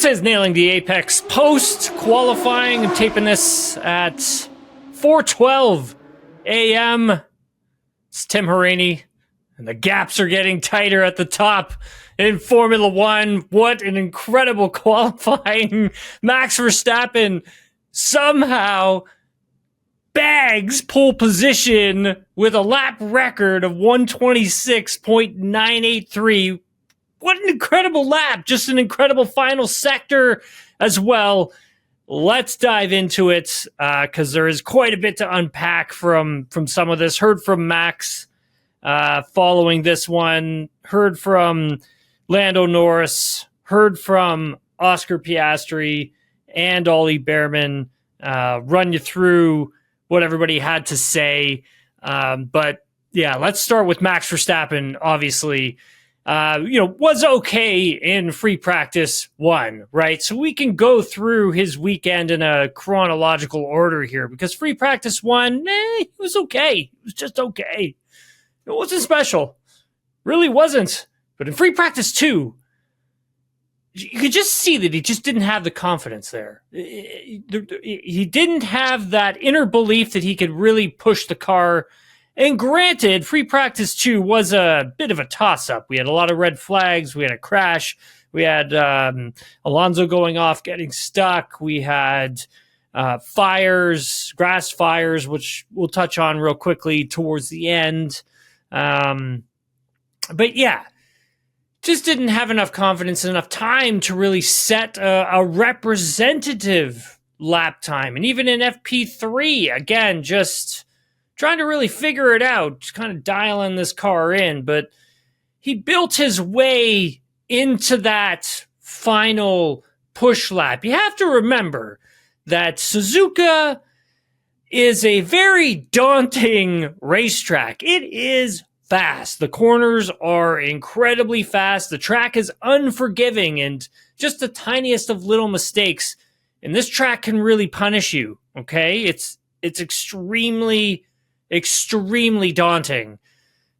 This is Nailing the Apex post-qualifying. I'm taping this at 4:12 a.m. It's Tim Hauraney, and the gaps are getting tighter at the top in Formula One. What an incredible qualifying. Max Verstappen somehow bags pole position with a lap record of 126.983. What an incredible lap. Just an incredible final sector as well. Let's dive into it because there is quite a bit to unpack from some of this. Heard from Max following this one. Heard from Lando Norris. Heard from Oscar Piastri and Ollie Behrman. Run you through what everybody had to say. But yeah, let's start with Max Verstappen, obviously. Was okay in free practice one, right? So we can go through his weekend in a chronological order here because free practice one, it was okay. It was just okay. It wasn't special. Really wasn't. But in free practice two, you could just see that he just didn't have the confidence there. He didn't have that inner belief that he could really push the car. And granted, free practice 2 was a bit of a toss-up. We had a lot of red flags. We had a crash. We had Alonso going off, getting stuck. We had fires, grass fires, which we'll touch on real quickly towards the end. But yeah, just didn't have enough confidence and enough time to really set a representative lap time. And even in FP3, again, just trying to really figure it out, just kind of dialing this car in. But he built his way into that final push lap. You have to remember that Suzuka is a very daunting racetrack. It is fast. The corners are incredibly fast. The track is unforgiving, and just the tiniest of little mistakes, and this track can really punish you, okay? It's extremely daunting.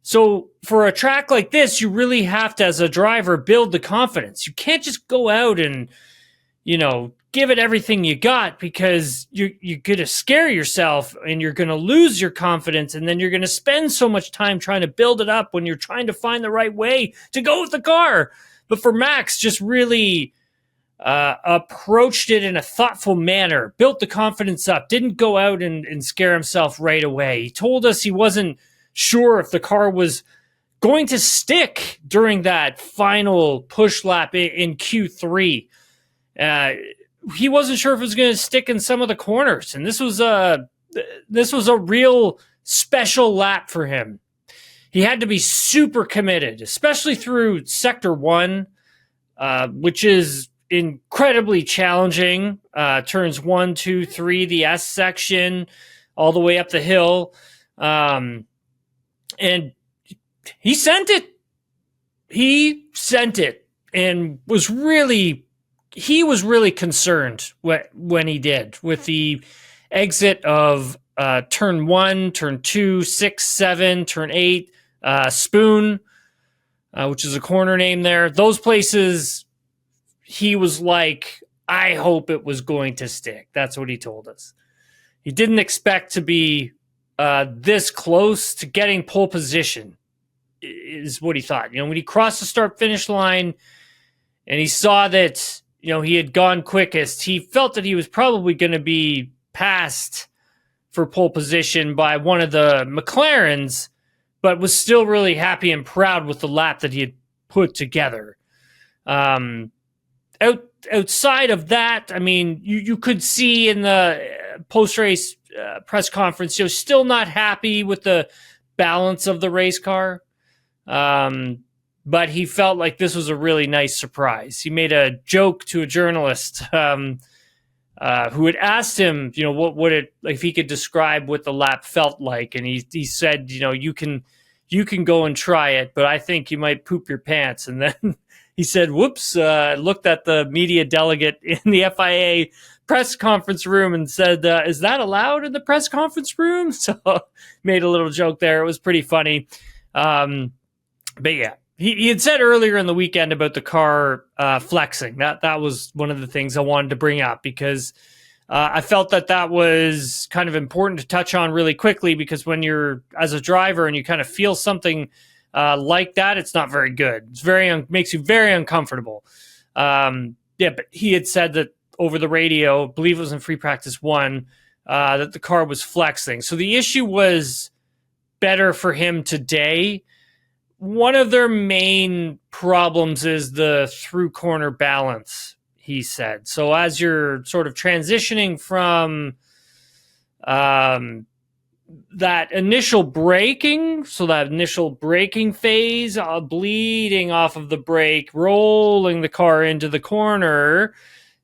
So for a track like this, you really have to, as a driver, build the confidence. You can't just go out and, give it everything you got, because you're going to scare yourself and you're going to lose your confidence, and then you're going to spend so much time trying to build it up when you're trying to find the right way to go with the car. But for Max, just really approached it in a thoughtful manner, built the confidence up, didn't go out and scare himself right away. He told us he wasn't sure if the car was going to stick during that final push lap in Q3. He wasn't sure if it was going to stick in some of the corners, and this was a real special lap for him. He had to be super committed, especially through Sector 1, which is incredibly challenging. Turns 1, 2, 3, the S section, all the way up the hill. And he sent it. He sent it and was really concerned when he did with the exit of turn 1, turn 2, 6, 7, turn 8, Spoon, which is a corner name there. Those places, he was like, I hope it was going to stick. That's what he told us. He didn't expect to be this close to getting pole position, is what he thought. When he crossed the start-finish line and he saw that, he had gone quickest, he felt that he was probably going to be passed for pole position by one of the McLarens, but was still really happy and proud with the lap that he had put together. Outside of that, you could see in the post-race press conference, still not happy with the balance of the race car. But he felt like this was a really nice surprise. He made a joke to a journalist who had asked him, what would it, if he could describe what the lap felt like, and he said, you can go and try it, but I think you might poop your pants. And then he said, whoops, looked at the media delegate in the FIA press conference room and said, is that allowed in the press conference room? So made a little joke there. It was pretty funny. But yeah, he had said earlier in the weekend about the car flexing. That was one of the things I wanted to bring up, because I felt that was kind of important to touch on really quickly, because when you're as a driver and you kind of feel something like that, it's not very good. It's makes you very uncomfortable. But he had said that over the radio, I believe it was in free practice 1, that the car was flexing. So the issue was better for him today. One of their main problems is the through corner balance, he said. So as you're sort of transitioning from that initial braking phase, bleeding off of the brake, rolling the car into the corner,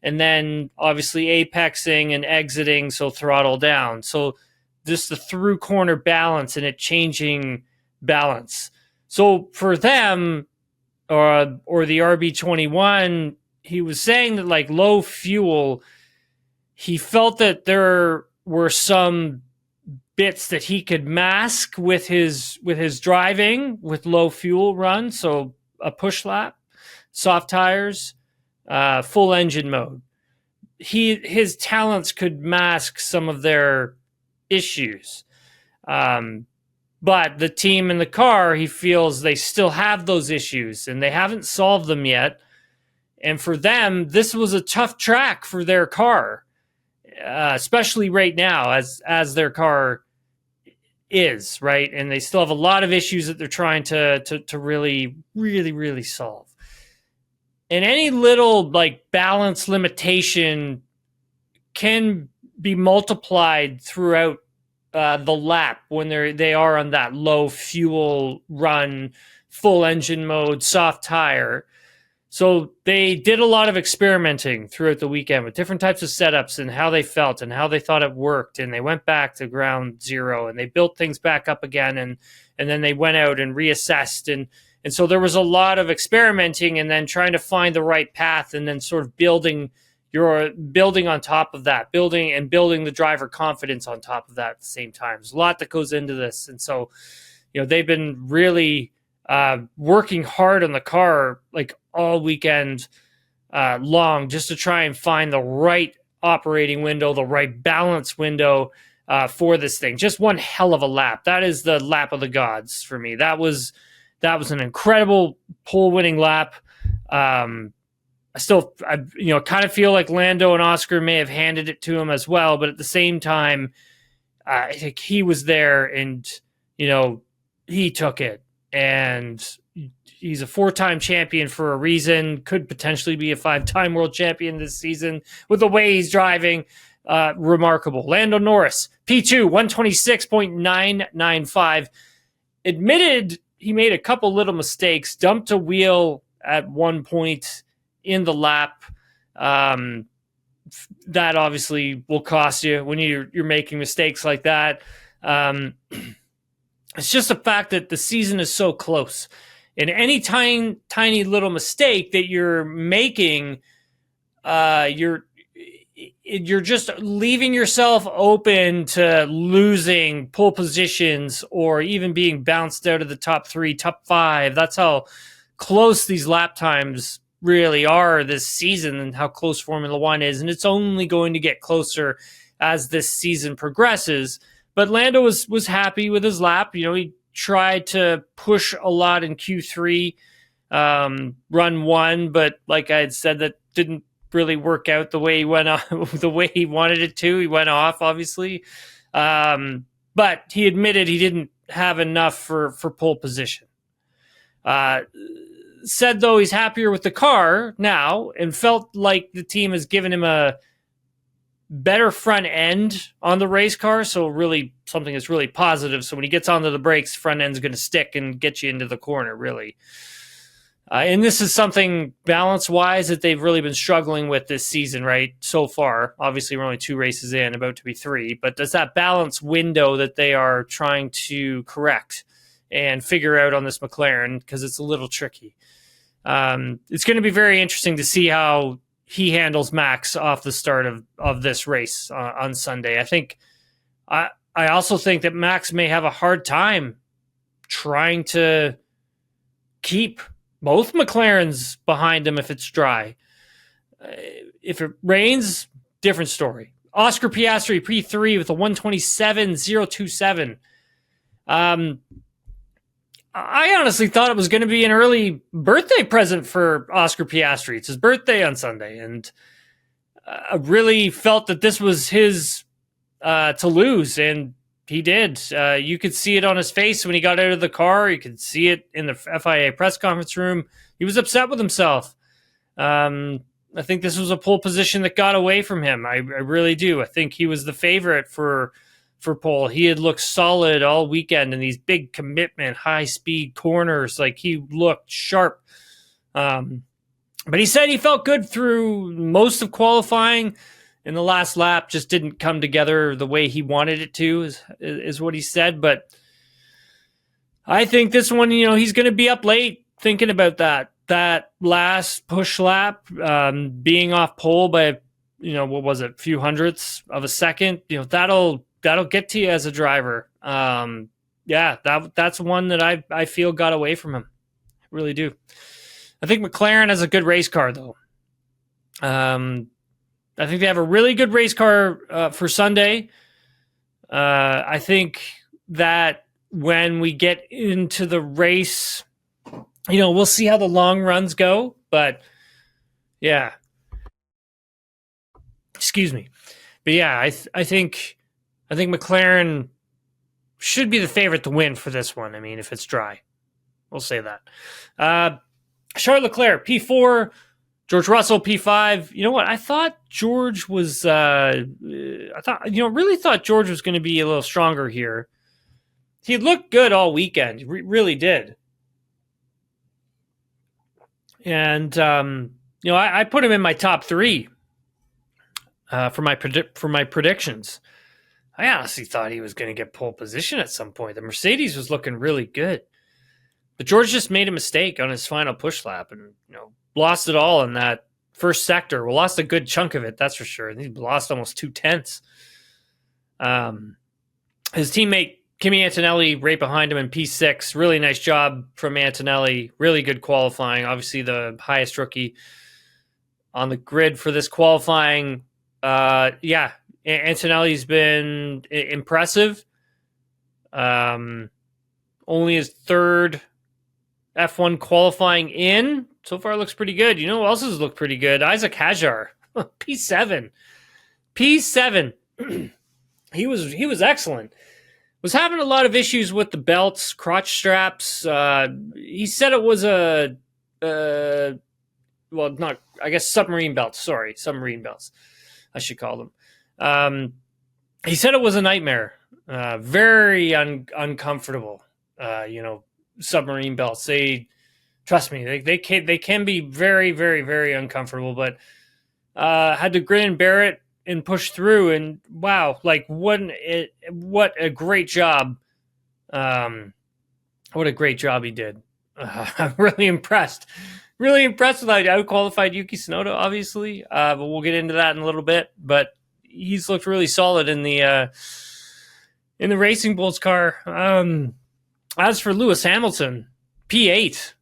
and then obviously apexing and exiting, so throttle down. So just the through corner balance and it changing balance. So for them, or the RB21, he was saying that like low fuel, he felt that there were some bits that he could mask with his driving with low fuel run. So a push lap, soft tires, full engine mode. His talents could mask some of their issues. But the team and the car, he feels they still have those issues and they haven't solved them yet. And for them, this was a tough track for their car, especially right now as their car is, right? And they still have a lot of issues that they're trying to really, really, really solve. And any little like balance limitation can be multiplied throughout the lap when they are on that low fuel run, full engine mode, soft tire. So they did a lot of experimenting throughout the weekend with different types of setups and how they felt and how they thought it worked. And they went back to ground zero and they built things back up again. And then they went out and reassessed. And so there was a lot of experimenting and then trying to find the right path and then sort of building on top of that, building the driver confidence on top of that at the same time. There's a lot that goes into this. And so, they've been really working hard on the car like all weekend long, just to try and find the right operating window, the right balance window for this thing. Just one hell of a lap. That is the lap of the gods for me. That was an incredible pole winning lap. I kind of feel like Lando and Oscar may have handed it to him as well, but at the same time, I think he was there and, he took it. And he's a 4-time champion for a reason, could potentially be a 5-time world champion this season with the way he's driving. Remarkable. Lando Norris, P2, 126.995. Admitted he made a couple little mistakes, dumped a wheel at one point in the lap. That obviously will cost you when you're making mistakes like that. It's just the fact that the season is so close, and any tiny little mistake that you're making, you're just leaving yourself open to losing pole positions or even being bounced out of the top 3, top 5. That's how close these lap times really are this season and how close Formula One is. And it's only going to get closer as this season progresses. But Lando was happy with his lap. He tried to push a lot in Q3, run 1, but like I had said, that didn't really work out the way he went on, the way he wanted it to. He went off, obviously. But he admitted he didn't have enough for pole position. Said, though, he's happier with the car now and felt like the team has given him a better front end on the race car. So really something that's really positive. So when he gets onto the brakes, front end's going to stick and get you into the corner, really. And this is something balance-wise that they've really been struggling with this season, right? So far, obviously we're only 2 races in, about to be 3, but there's that balance window that they are trying to correct and figure out on this McLaren, because it's a little tricky. It's going to be very interesting to see how he handles Max off the start of this race on Sunday. I also think that Max may have a hard time trying to keep both McLarens behind him if it's dry. If it rains, different story. Oscar Piastri, P3 with a 127.027. I honestly thought it was going to be an early birthday present for Oscar Piastri. It's his birthday on Sunday, and I really felt that this was his to lose, and he did. You could see it on his face when he got out of the car. You could see it in the FIA press conference room. He was upset with himself. I think this was a pole position that got away from him. I really do. I think he was the favorite for pole. He had looked solid all weekend in these big commitment, high-speed corners. Like, he looked sharp. But he said he felt good through most of qualifying. In the last lap, just didn't come together the way he wanted it to, is what he said. But I think this one, he's going to be up late thinking about that last push lap, being off pole by, what was it, a few hundredths of a second. That'll get to you as a driver. That's one that I feel got away from him. I really do. I think McLaren has a good race car, though. I think they have a really good race car for Sunday. I think that when we get into the race, we'll see how the long runs go. But yeah, excuse me. But yeah, I think McLaren should be the favorite to win for this one. I mean, if it's dry, we'll say that. Charles Leclerc, P4. George Russell, P5. You know what? I thought George was, really thought George was going to be a little stronger here. He looked good all weekend. He really did. And, I put him in my top 3 for my predictions. I honestly thought he was going to get pole position at some point. The Mercedes was looking really good. But George just made a mistake on his final push lap and, lost it all in that first sector. Well, lost a good chunk of it, that's for sure. He lost almost 2/10. His teammate, Kimi Antonelli, right behind him in P6. Really nice job from Antonelli. Really good qualifying. Obviously the highest rookie on the grid for this qualifying. Antonelli's been impressive. Only his third F1 qualifying in. So far looks pretty good. Who else has looked pretty good? Isaac Hajar, P7. He was excellent. Was having a lot of issues with the belts, crotch straps. He said it was submarine belts. Sorry, submarine belts, I should call them. He said it was a nightmare. Very uncomfortable. Submarine belts. Trust me, they can be very, very, very uncomfortable, but had to grin and bear it and push through. And wow, what a great job. What a great job he did. I'm really impressed. Really impressed with how he out-qualified Yuki Tsunoda, obviously. But we'll get into that in a little bit. But he's looked really solid in the Racing Bulls car. As for Lewis Hamilton, P8.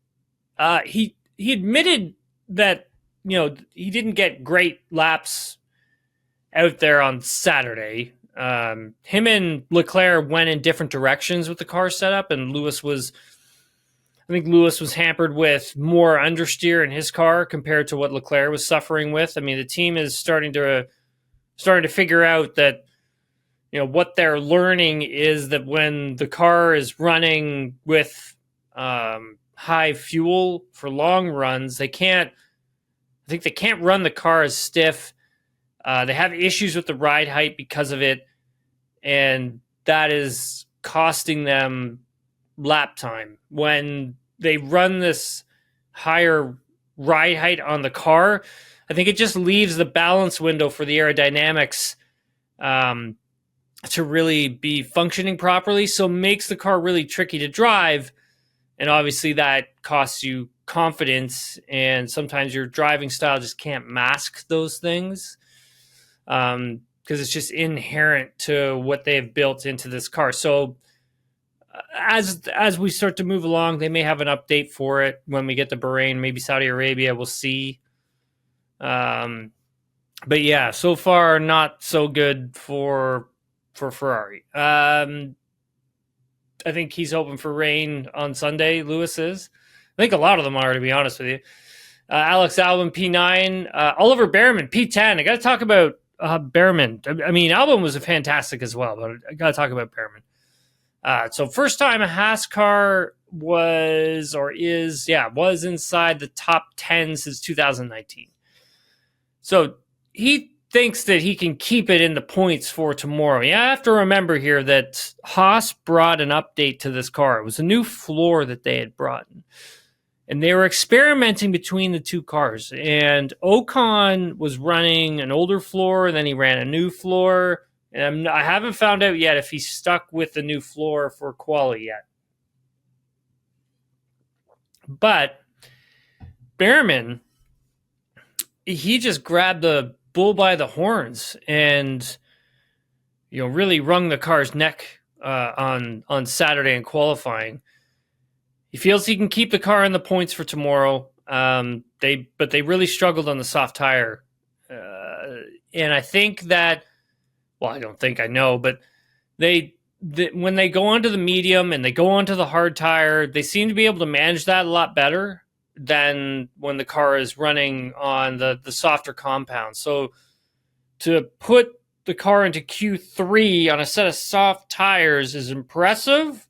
He admitted that, he didn't get great laps out there on Saturday. Him and Leclerc went in different directions with the car setup, and Lewis was hampered with more understeer in his car compared to what Leclerc was suffering with. I mean, the team is starting to figure out that, what they're learning is that when the car is running with high fuel for long runs, they can't run the car as stiff. They have issues with the ride height because of it, and that is costing them lap time. When they run this higher ride height on the car, I think it just leaves the balance window for the aerodynamics to really be functioning properly, so makes the car really tricky to drive. And obviously that costs you confidence, and sometimes your driving style just can't mask those things because it's just inherent to what they've built into this car. So as we start to move along, they may have an update for it when we get to Bahrain, maybe Saudi Arabia. We'll see. But yeah, so far not so good for Ferrari. I think he's hoping for rain on Sunday. Lewis is. I think a lot of them are, to be honest with you. Alex Albon P9, Oliver Behrman P10. I got to talk about Behrman. I mean, Albon was fantastic as well, but I got to talk about Behrman. So first time a Haas car was inside the top 10 since 2019. So he thinks that he can keep it in the points for tomorrow. You have to remember here that Haas brought an update to this car. It was a new floor that they had brought in. And they were experimenting between the two cars. And Ocon was running an older floor, then he ran a new floor. And I haven't found out yet if he's stuck with the new floor for quali yet. But Behrman, he just grabbed the bull by the horns and really wrung the car's neck on Saturday in qualifying. He feels he can keep the car in the points for tomorrow. They really struggled on the soft tire. And I think that, well, I don't think I know, but when they go onto the medium and they go onto the hard tire, they seem to be able to manage that a lot better than when the car is running on the softer compound. So to put the car into Q3 on a set of soft tires is impressive.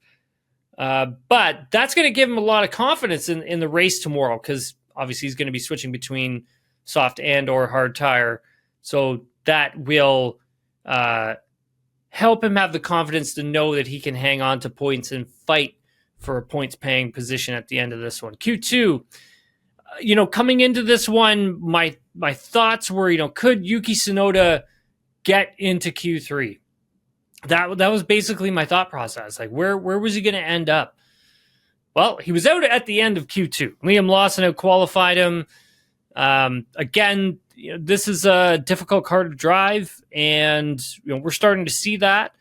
But that's going to give him a lot of confidence in the race tomorrow, because obviously he's going to be switching between soft and or hard tire. So that will help him have the confidence to know that he can hang on to points and fight for a points-paying position at the end of this one. Q2, coming into this one, my thoughts were, could Yuki Tsunoda get into Q3? That was basically my thought process. Like, where was he going to end up? Well, he was out at the end of Q2. Liam Lawson out-qualified him. Again, this is a difficult car to drive, and we're starting to see that.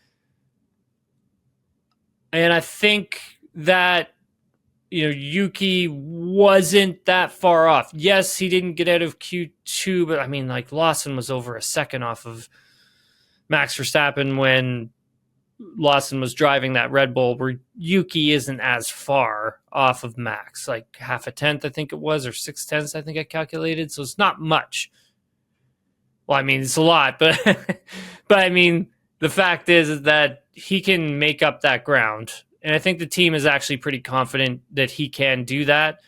And I think that Yuki wasn't that far off. Yes, he didn't get out of Q2, but I mean, like, Lawson was over a second off of Max Verstappen when Lawson was driving that Red Bull, where Yuki isn't as far off of Max, like half a tenth, I think it was, or 0.6, I think I calculated. So it's not much. Well, I mean, it's a lot, but I mean, the fact is that he can make up that ground. And I think the team is actually pretty confident that he can do that.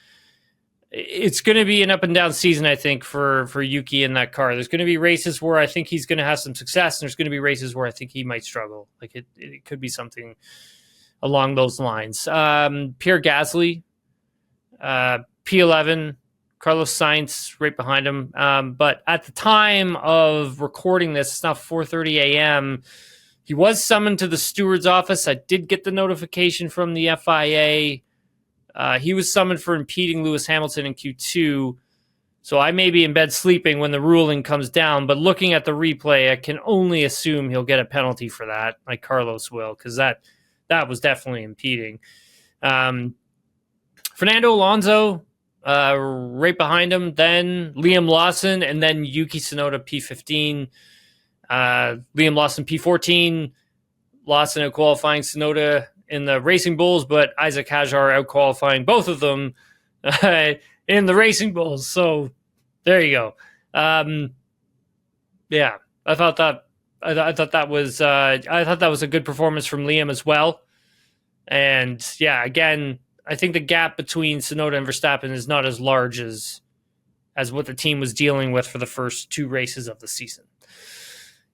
It's going to be an up and down season, I think, for Yuki in that car. There's going to be races where I think he's going to have some success, and there's going to be races where I think he might struggle. Like it could be something along those lines. Pierre Gasly, P11, Carlos Sainz right behind him. But at the time of recording this, it's now 4:30 a.m., he was summoned to the steward's office. I did get the notification from the FIA. He was summoned for impeding Lewis Hamilton in Q2. So I may be in bed sleeping when the ruling comes down, but looking at the replay, I can only assume he'll get a penalty for that, like Carlos will, because that was definitely impeding. Fernando Alonso, right behind him, then Liam Lawson, and then Yuki Tsunoda P15. Liam Lawson P14, Lawson out qualifying Tsunoda in the Racing Bulls, but Isaac Hajar out qualifying both of them in the Racing Bulls. So there you go. Yeah, I thought that was a good performance from Liam as well. And yeah, again, I think the gap between Tsunoda and Verstappen is not as large as what the team was dealing with for the first two races of the season.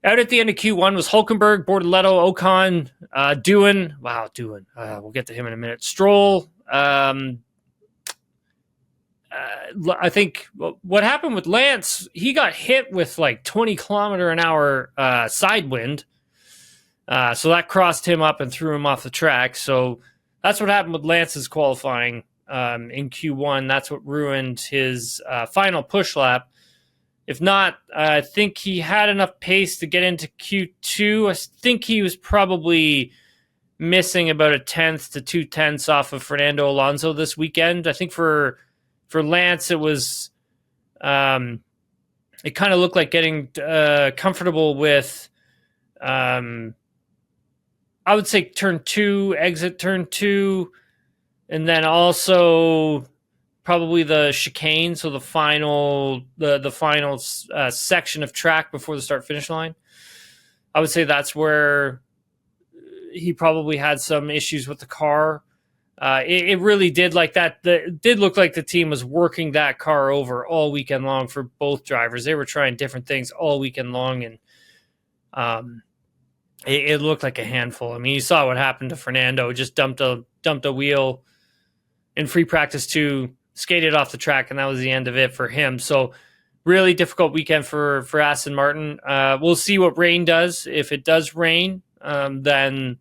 Out at the end of Q1 was Hülkenberg, Bortoleto, Ocon, Doohan. Wow, Doohan. We'll get to him in a minute. Stroll. I think what happened with Lance, he got hit with like 20 kilometer an hour side wind. So that crossed him up and threw him off the track. So that's what happened with Lance's qualifying in Q1. That's what ruined his final push lap. If not, I think he had enough pace to get into Q2. I think he was probably missing about a tenth to 2/10 off of Fernando Alonso this weekend. I think for Lance, it was it kind of looked like getting comfortable with, I would say exit turn 2, and then also probably the chicane, so the final section of track before the start finish line. I would say that's where he probably had some issues with the car. It really did like that. It did look like the team was working that car over all weekend long for both drivers. They were trying different things all weekend long, and it looked like a handful. I mean, you saw what happened to Fernando. Just dumped a wheel in free practice 2, skated off the track, and that was the end of it for him. So really difficult weekend for Aston Martin. We'll see what rain does. If it does rain, then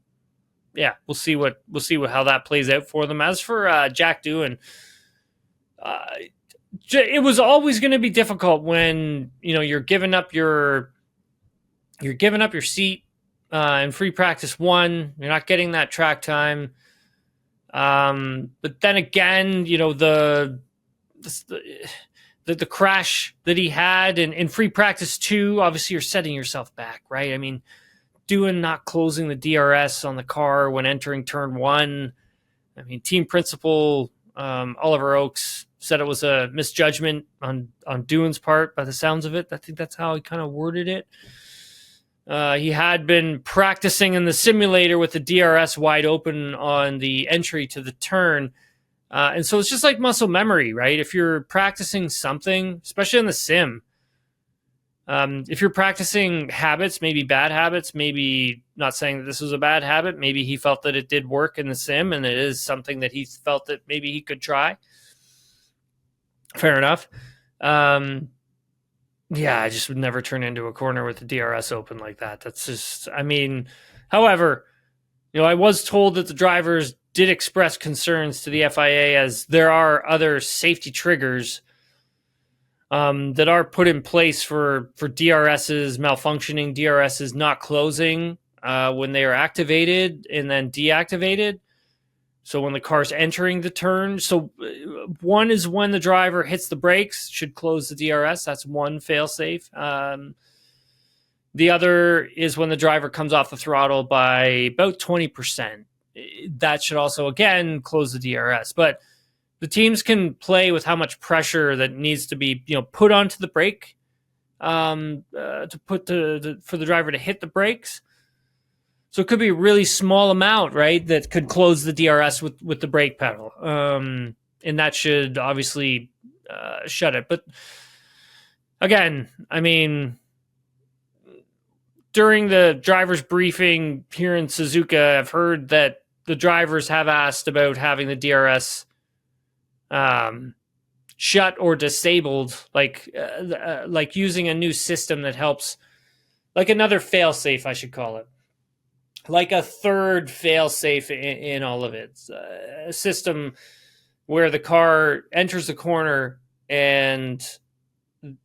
yeah, we'll see how that plays out for them. As for Jack Doohan, it was always going to be difficult when you're giving up your seat in free practice 1. You're not getting that track time. But then again, the crash that he had in free practice 2, obviously you're setting yourself back, right? I mean, Doohan not closing the DRS on the car when entering turn 1. I mean, team principal Oliver Oakes said it was a misjudgment on Doohan's part by the sounds of it. I think that's how he kind of worded it. He had been practicing in the simulator with the DRS wide open on the entry to the turn. And so it's just like muscle memory, right? If you're practicing something, especially in the sim, if you're practicing habits, maybe bad habits, maybe not saying that this was a bad habit, maybe he felt that it did work in the sim and it is something that he felt that maybe he could try. Fair enough. Yeah, I just would never turn into a corner with the DRS open like that. That's just, I mean, however, I was told that the drivers did express concerns to the FIA as there are other safety triggers that are put in place for DRSs malfunctioning, DRSs not closing when they are activated and then deactivated. So when the car's entering the turn, so one is when the driver hits the brakes, should close the DRS. That's one fail-safe. The other is when the driver comes off the throttle by about 20%. That should also, again, close the DRS. But the teams can play with how much pressure that needs to be, put onto the brake for the driver to hit the brakes. So it could be a really small amount, right, that could close the DRS with the brake pedal. And that should obviously shut it. But again, I mean, during the driver's briefing here in Suzuka, I've heard that the drivers have asked about having the DRS shut or disabled, like using a new system that helps, like another fail-safe, I should call it. Like a third fail-safe in all of it. A system where the car enters the corner and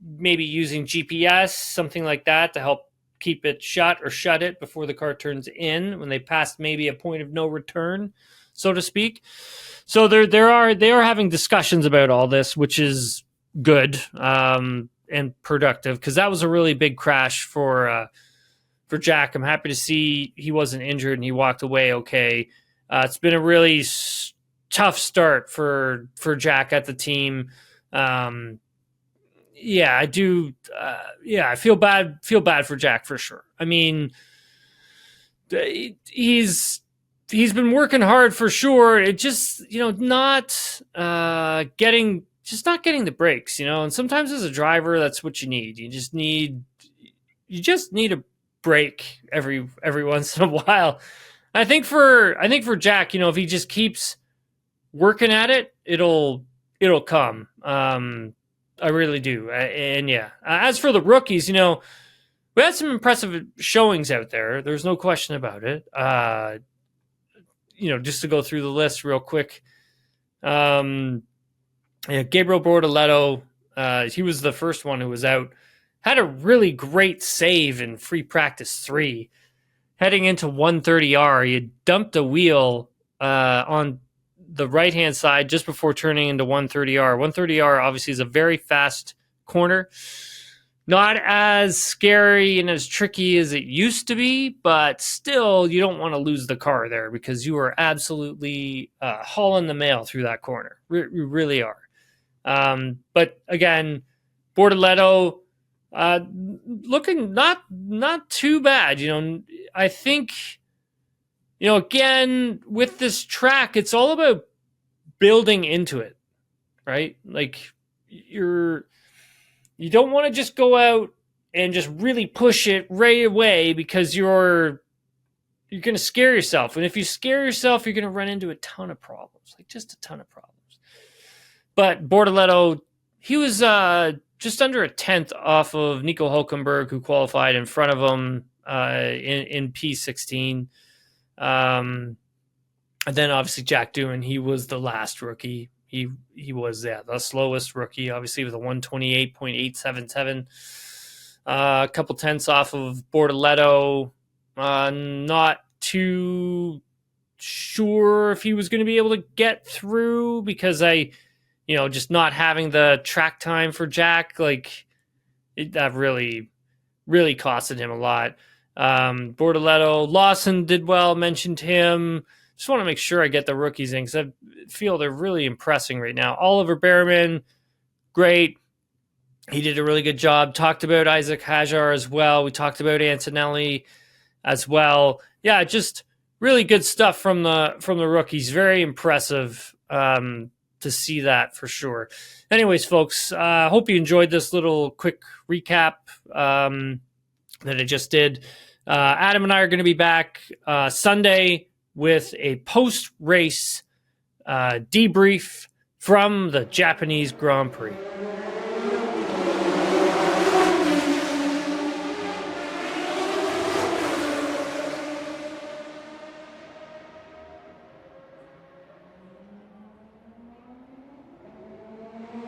maybe using GPS, something like that, to help keep it shut or shut it before the car turns in when they pass maybe a point of no return, so to speak. So they are having discussions about all this, which is good and productive, because that was a really big crash for Jack. I'm happy to see he wasn't injured and he walked away okay. It's been a really tough start for Jack at the team. Yeah, I do. I feel bad for Jack for sure. I mean, he's been working hard for sure. It just, not getting the breaks, and sometimes as a driver, that's what you need. You just need a break every once in a while. I think for Jack, if he just keeps working at it, it'll come. I really do. And yeah, as for the rookies, we had some impressive showings out there. There's no question about it. Just to go through the list real quick. Gabriel Bortoleto, he was the first one who was out. Had a really great save in free practice 3. heading into 130R. You dumped a wheel on the right-hand side just before turning into 130R. 130R obviously is a very fast corner. Not as scary and as tricky as it used to be, but still, you don't want to lose the car there because you are absolutely hauling the mail through that corner. You really are. But again, Bortoleto looking not too bad. I think, again, with this track, it's all about building into it, right? Like you don't want to just go out and just really push it right away because you're going to scare yourself. And if you scare yourself, you're going to run into a ton of problems, like just a ton of problems. But Bortoleto, he was just under a tenth off of Nico Hulkenberg, who qualified in front of him in P16. And then obviously Jack Doohan, he was the last rookie. He was the slowest rookie, obviously, with a 128.877. A couple tenths off of Bortoleto. Not too sure if he was going to be able to get through because just not having the track time for Jack, that really, really costed him a lot. Bortoleto, Lawson did well, mentioned him. Just want to make sure I get the rookies in because I feel they're really impressing right now. Oliver Behrman, great. He did a really good job. Talked about Isaac Hajar as well. We talked about Antonelli as well. Yeah, just really good stuff from the rookies. Very impressive to see that for sure. Anyways, folks, hope you enjoyed this little quick recap that I just did. Adam and I are going to be back Sunday with a post-race debrief from the Japanese Grand Prix.